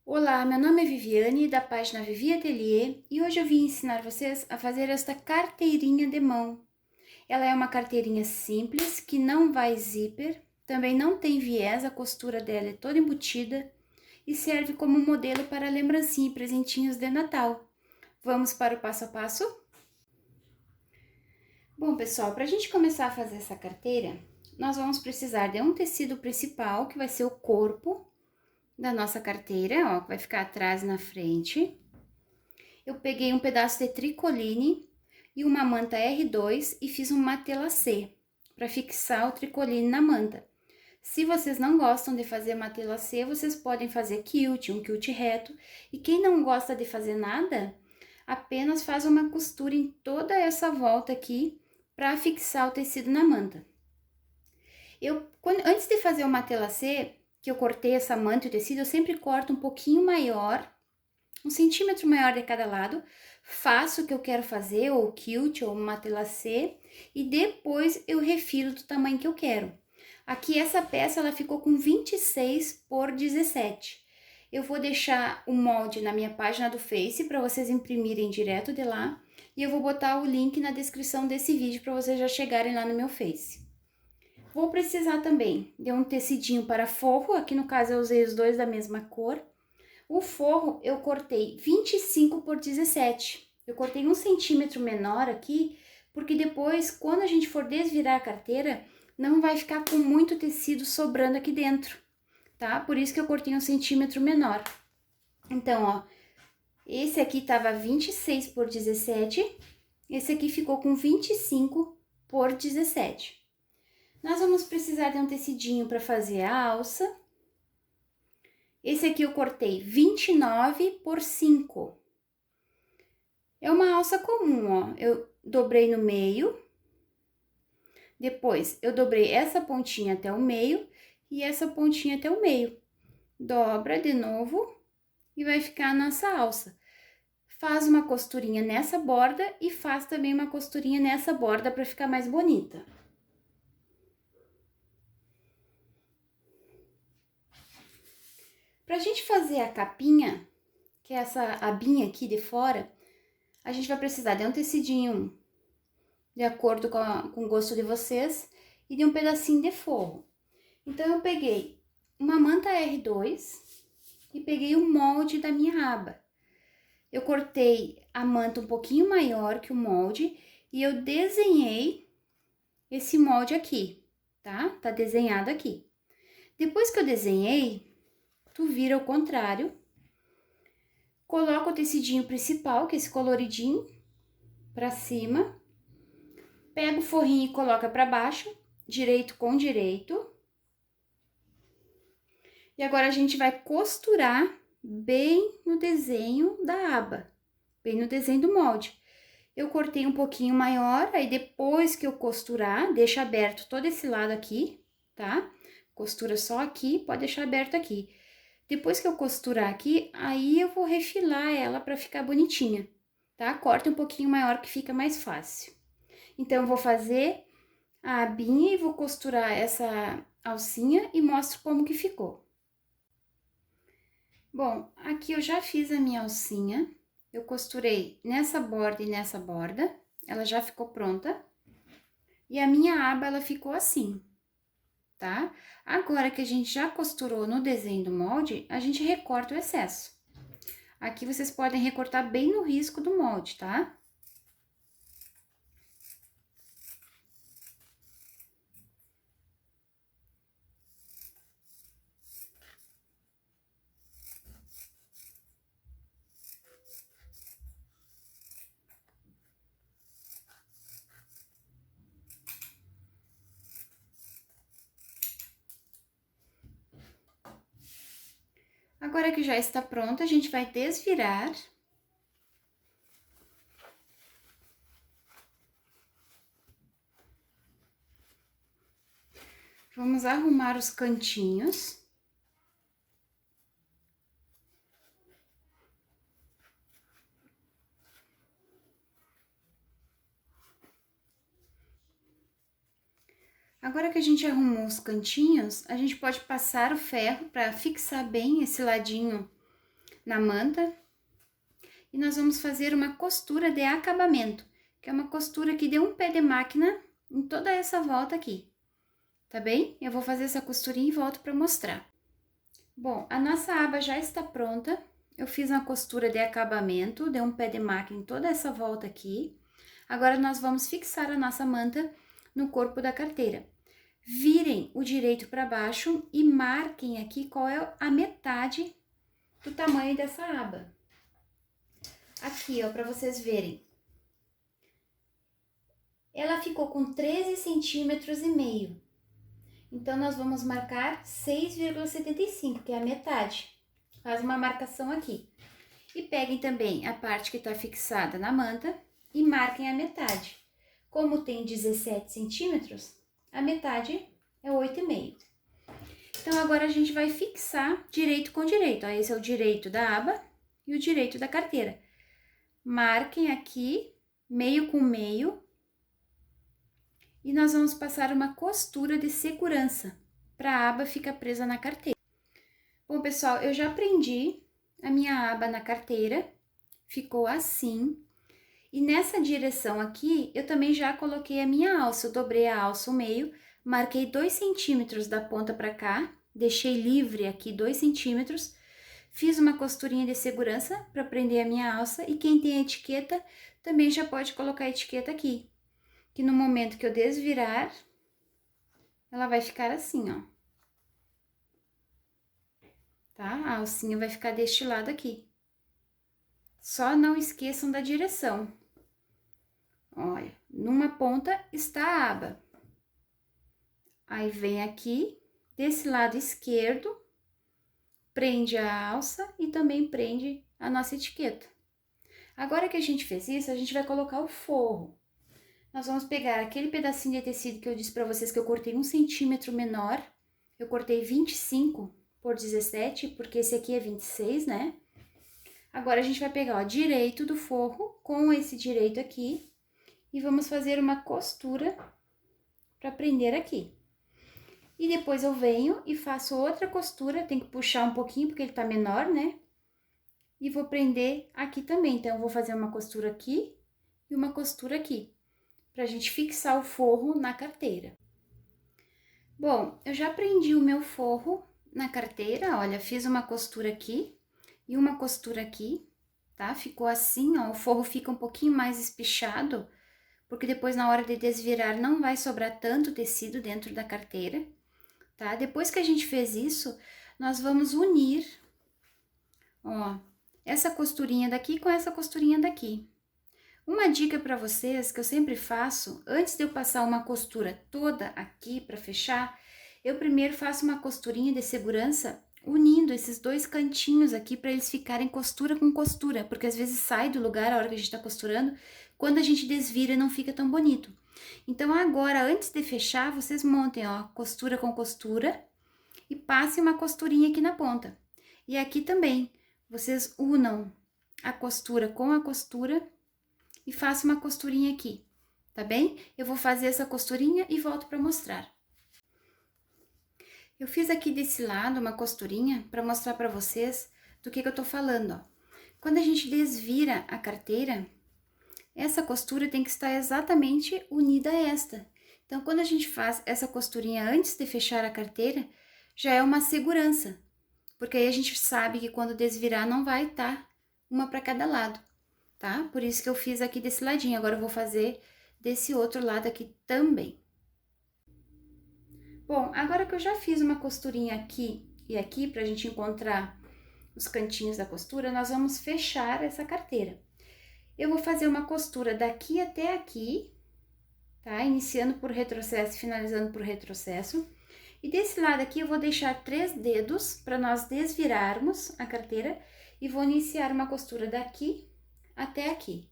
Olá, meu nome é Viviane, da página Vivi Atelier, e hoje eu vim ensinar vocês a fazer esta carteirinha de mão. Ela é uma carteirinha simples, que não vai zíper, também não tem viés, a costura dela é toda embutida e serve como modelo para lembrancinha e presentinhos de Natal. Vamos para o passo a passo? Bom, pessoal, para a gente começar a fazer essa carteira, nós vamos precisar de um tecido principal, que vai ser o corpo da nossa carteira, ó, que vai ficar atrás e na frente. Eu peguei um pedaço de tricoline e uma manta R2 e fiz um matelacê para fixar o tricoline na manta. Se vocês não gostam de fazer matelacê, vocês podem fazer quilt, um quilt reto. E quem não gosta de fazer nada, apenas faz uma costura em toda essa volta aqui para fixar o tecido na manta. Antes de fazer o matelacê, que eu cortei essa manta e o tecido, eu sempre corto um pouquinho maior, 1 centímetro maior de cada lado, faço o que eu quero fazer, ou quilt, ou matelacê, e depois eu refiro do tamanho que eu quero. Aqui essa peça, ela ficou com 26 por 17. Eu vou deixar o molde na minha página do Face, para vocês imprimirem direto de lá, e eu vou botar o link na descrição desse vídeo, para vocês já chegarem lá no meu Face. Vou precisar também de um tecidinho para forro, aqui no caso eu usei os dois da mesma cor. O forro eu cortei 25 por 17. Eu cortei 1 centímetro menor aqui, porque depois, quando a gente for desvirar a carteira, não vai ficar com muito tecido sobrando aqui dentro, tá? Por isso que eu cortei 1 centímetro menor. Então, ó, esse aqui tava 26 por 17, esse aqui ficou com 25 por 17. Nós vamos precisar de um tecidinho para fazer a alça. Esse aqui eu cortei 29 por 5. É uma alça comum, ó. Eu dobrei no meio. Depois, eu dobrei essa pontinha até o meio e essa pontinha até o meio. Dobra de novo e vai ficar a nossa alça. Faz uma costurinha nessa borda e faz também uma costurinha nessa borda para ficar mais bonita. Pra gente fazer a capinha, que é essa abinha aqui de fora, a gente vai precisar de um tecidinho de acordo com o gosto de vocês e de um pedacinho de forro. Então, eu peguei uma manta R2 e peguei o molde da minha aba. Eu cortei a manta um pouquinho maior que o molde e eu desenhei esse molde aqui, tá? Tá desenhado aqui. Depois que eu desenhei, tu vira ao contrário, coloca o tecidinho principal, que é esse coloridinho, pra cima, pega o forrinho e coloca pra baixo, direito com direito. E agora a gente vai costurar bem no desenho da aba, bem no desenho do molde. Eu cortei um pouquinho maior, aí depois que eu costurar, deixa aberto todo esse lado aqui, tá? Costura só aqui, pode deixar aberto aqui. Depois que eu costurar aqui, aí eu vou refilar ela para ficar bonitinha, tá? Corta um pouquinho maior que fica mais fácil. Então, eu vou fazer a abinha e vou costurar essa alcinha e mostro como que ficou. Bom, aqui eu já fiz a minha alcinha, eu costurei nessa borda e nessa borda, ela já ficou pronta. E a minha aba, ela ficou assim, tá? Agora que a gente já costurou no desenho do molde, a gente recorta o excesso. Aqui vocês podem recortar bem no risco do molde, tá? Agora que já está pronta, a gente vai desvirar. Vamos arrumar os cantinhos. Agora que a gente arrumou os cantinhos, a gente pode passar o ferro para fixar bem esse ladinho na manta. E nós vamos fazer uma costura de acabamento, que é uma costura que deu um pé de máquina em toda essa volta aqui, tá bem? Eu vou fazer essa costurinha e volto para mostrar. Bom, a nossa aba já está pronta. Eu fiz uma costura de acabamento, dei um pé de máquina em toda essa volta aqui. Agora, nós vamos fixar a nossa manta no corpo da carteira. Virem o direito para baixo e marquem aqui qual é a metade do tamanho dessa aba. Aqui, ó, para vocês verem. Ela ficou com 13,5 centímetros. Então, nós vamos marcar 6,75, que é a metade. Faz uma marcação aqui. E peguem também a parte que está fixada na manta e marquem a metade. Como tem 17 centímetros, a metade é 8,5. Então, agora a gente vai fixar direito com direito. Ó, esse é o direito da aba e o direito da carteira. Marquem aqui, meio com meio. E nós vamos passar uma costura de segurança para a aba ficar presa na carteira. Bom, pessoal, eu já prendi a minha aba na carteira, ficou assim. E nessa direção aqui, eu também já coloquei a minha alça, eu dobrei a alça ao meio, marquei 2 centímetros da ponta para cá, deixei livre aqui 2 centímetros, fiz uma costurinha de segurança para prender a minha alça, e quem tem a etiqueta também já pode colocar a etiqueta aqui, que no momento que eu desvirar, ela vai ficar assim, ó. Tá? A alcinha vai ficar deste lado aqui. Só não esqueçam da direção. Olha, numa ponta está a aba. Aí, vem aqui, desse lado esquerdo, prende a alça e também prende a nossa etiqueta. Agora que a gente fez isso, a gente vai colocar o forro. Nós vamos pegar aquele pedacinho de tecido que eu disse pra vocês que eu cortei 1 centímetro menor. Eu cortei 25 por 17, porque esse aqui é 26, né? Agora, a gente vai pegar, ó, direito do forro com esse direito aqui e vamos fazer uma costura para prender aqui. E depois eu venho e faço outra costura, tem que puxar um pouquinho porque ele tá menor, né? E vou prender aqui também, então eu vou fazer uma costura aqui e uma costura aqui, pra gente fixar o forro na carteira. Bom, eu já prendi o meu forro na carteira, olha, fiz uma costura aqui e uma costura aqui, tá? Ficou assim, ó, o forro fica um pouquinho mais espichado, porque depois na hora de desvirar não vai sobrar tanto tecido dentro da carteira, tá? Depois que a gente fez isso, nós vamos unir, ó, essa costurinha daqui com essa costurinha daqui. Uma dica para vocês que eu sempre faço, antes de eu passar uma costura toda aqui para fechar, eu primeiro faço uma costurinha de segurança unindo esses dois cantinhos aqui para eles ficarem costura com costura, porque às vezes sai do lugar a hora que a gente tá costurando, quando a gente desvira não fica tão bonito. Então agora, antes de fechar, vocês montem, ó, costura com costura e passem uma costurinha aqui na ponta. E aqui também, vocês unam a costura com a costura e faço uma costurinha aqui, tá bem? Eu vou fazer essa costurinha e volto para mostrar. Eu fiz aqui desse lado uma costurinha para mostrar para vocês do que eu tô falando, ó. Quando a gente desvira a carteira, essa costura tem que estar exatamente unida a esta. Então, quando a gente faz essa costurinha antes de fechar a carteira, já é uma segurança, porque aí a gente sabe que quando desvirar não vai estar uma para cada lado. Tá? Por isso que eu fiz aqui desse ladinho, agora eu vou fazer desse outro lado aqui também. Bom, agora que eu já fiz uma costurinha aqui e aqui, pra gente encontrar os cantinhos da costura, nós vamos fechar essa carteira. Eu vou fazer uma costura daqui até aqui, tá? Iniciando por retrocesso e finalizando por retrocesso. E desse lado aqui eu vou deixar 3 dedos para nós desvirarmos a carteira e vou iniciar uma costura daqui até aqui,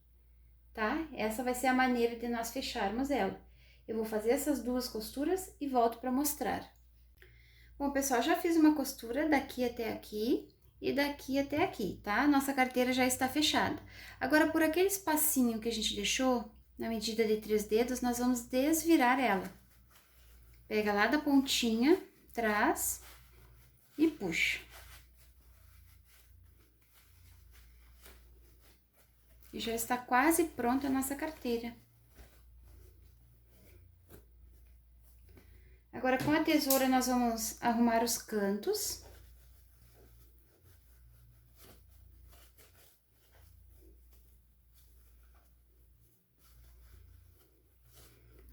tá? Essa vai ser a maneira de nós fecharmos ela. Eu vou fazer essas duas costuras e volto para mostrar. Bom, pessoal, já fiz uma costura daqui até aqui e daqui até aqui, tá? Nossa carteira já está fechada. Agora, por aquele espacinho que a gente deixou, na medida de 3 dedos, nós vamos desvirar ela. Pega lá da pontinha, traz e puxa. E já está quase pronta a nossa carteira. Agora, com a tesoura, nós vamos arrumar os cantos.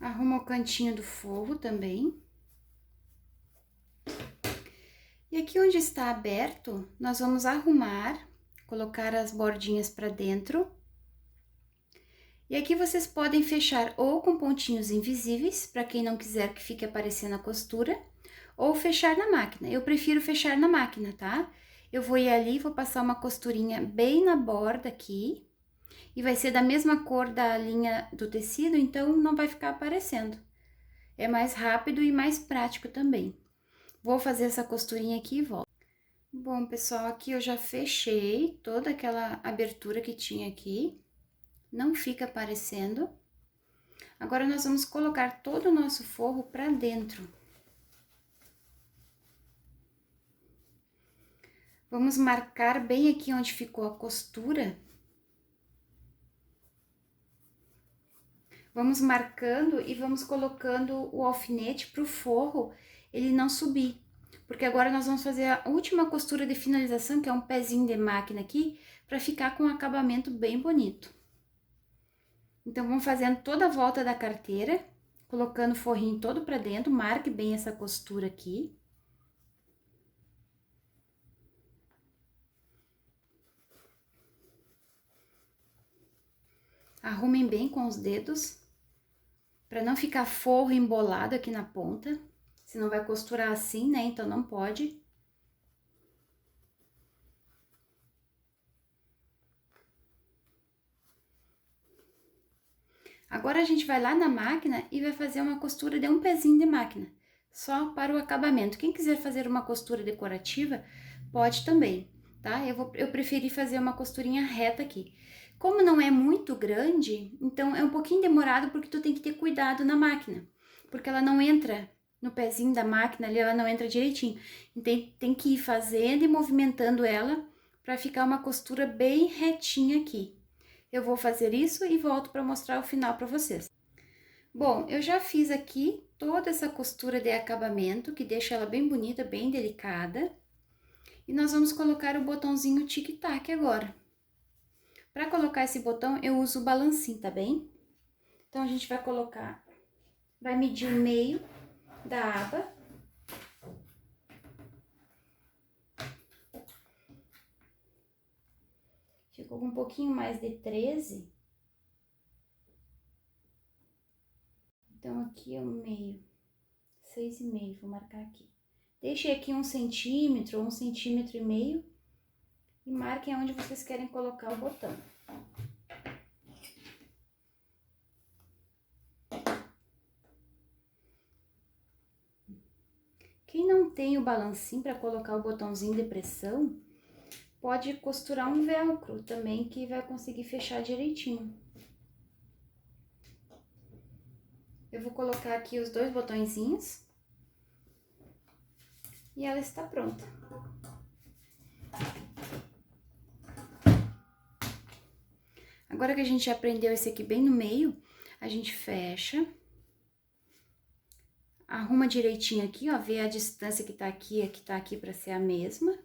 Arruma o cantinho do forro também. E aqui onde está aberto, nós vamos arrumar, colocar as bordinhas para dentro. E aqui vocês podem fechar ou com pontinhos invisíveis, para quem não quiser que fique aparecendo a costura, ou fechar na máquina. Eu prefiro fechar na máquina, tá? Eu vou ir ali, vou passar uma costurinha bem na borda aqui, e vai ser da mesma cor da linha do tecido, então não vai ficar aparecendo. É mais rápido e mais prático também. Vou fazer essa costurinha aqui e volto. Bom, pessoal, aqui eu já fechei toda aquela abertura que tinha aqui. Não fica aparecendo. Agora, nós vamos colocar todo o nosso forro pra dentro. Vamos marcar bem aqui onde ficou a costura. Vamos marcando e vamos colocando o alfinete pro forro ele não subir. Porque agora nós vamos fazer a última costura de finalização, que é um pezinho de máquina aqui, pra ficar com um acabamento bem bonito. Então, vamos fazendo toda a volta da carteira, colocando o forrinho todo pra dentro, marque bem essa costura aqui. Arrumem bem com os dedos, pra não ficar forro embolado aqui na ponta, senão vai costurar assim, né? Então, não pode. Agora, a gente vai lá na máquina e vai fazer uma costura de um pezinho de máquina, só para o acabamento. Quem quiser fazer uma costura decorativa, pode também, tá? Eu preferi fazer uma costurinha reta aqui. Como não é muito grande, então é um pouquinho demorado porque tu tem que ter cuidado na máquina, porque ela não entra no pezinho da máquina ali, ela não entra direitinho. Então, tem que ir fazendo e movimentando ela para ficar uma costura bem retinha aqui. Eu vou fazer isso e volto para mostrar o final para vocês. Bom, eu já fiz aqui toda essa costura de acabamento, que deixa ela bem bonita, bem delicada. E nós vamos colocar o botãozinho tic-tac agora. Para colocar esse botão, eu uso o balancinho, tá bem? Então, a gente vai colocar, vai medir o meio da aba. Ficou um pouquinho mais de 13. Então, aqui é o meio, 6,5, vou marcar aqui. Deixe aqui 1 centímetro ou 1,5 centímetros e marquem onde vocês querem colocar o botão. Quem não tem o balancinho para colocar o botãozinho de pressão, pode costurar um velcro também, que vai conseguir fechar direitinho. Eu vou colocar aqui os 2 botõezinhos. E ela está pronta. Agora que a gente já prendeu esse aqui bem no meio, a gente fecha. Arruma direitinho aqui, ó, vê a distância que tá aqui pra ser a mesma.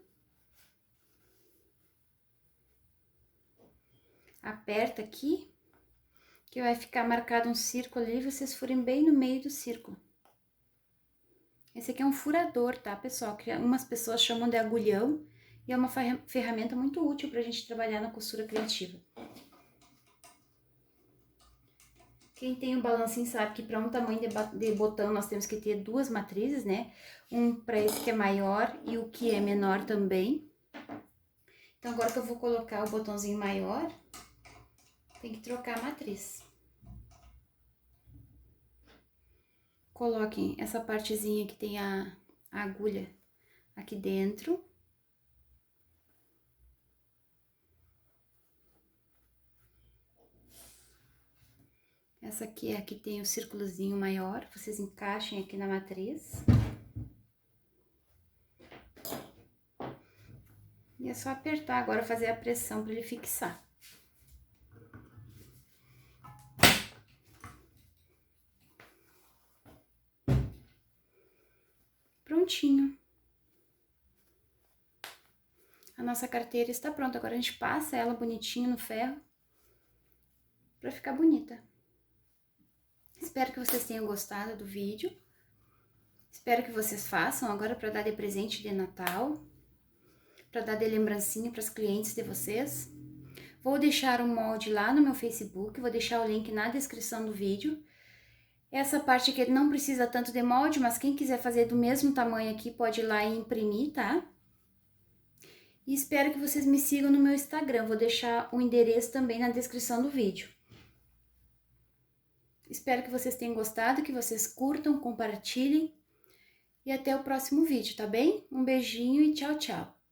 Aperta aqui, que vai ficar marcado um círculo ali, vocês furem bem no meio do círculo. Esse aqui é um furador, tá, pessoal? Que algumas pessoas chamam de agulhão e é uma ferramenta muito útil pra gente trabalhar na costura criativa. Quem tem o balancinho sabe que para um tamanho de botão nós temos que ter 2 matrizes, né? Um para esse que é maior e o que é menor também. Então, agora que eu vou colocar o botãozinho maior, tem que trocar a matriz. Coloquem essa partezinha que tem a agulha aqui dentro. Essa aqui é a que tem o círculozinho maior, vocês encaixem aqui na matriz. E é só apertar agora, fazer a pressão para ele fixar. prontinho. A nossa carteira está pronta. Agora a gente passa ela bonitinho no ferro para ficar bonita. Espero que vocês tenham gostado do vídeo. Espero que vocês façam agora para dar de presente de Natal, para dar de lembrancinha para os clientes de vocês. Vou deixar o molde lá no meu Facebook, vou deixar o link na descrição do vídeo. Essa parte aqui não precisa tanto de molde, mas quem quiser fazer do mesmo tamanho aqui pode ir lá e imprimir, tá? E espero que vocês me sigam no meu Instagram, vou deixar o endereço também na descrição do vídeo. Espero que vocês tenham gostado, que vocês curtam, compartilhem. E até o próximo vídeo, tá bem? Um beijinho e tchau, tchau!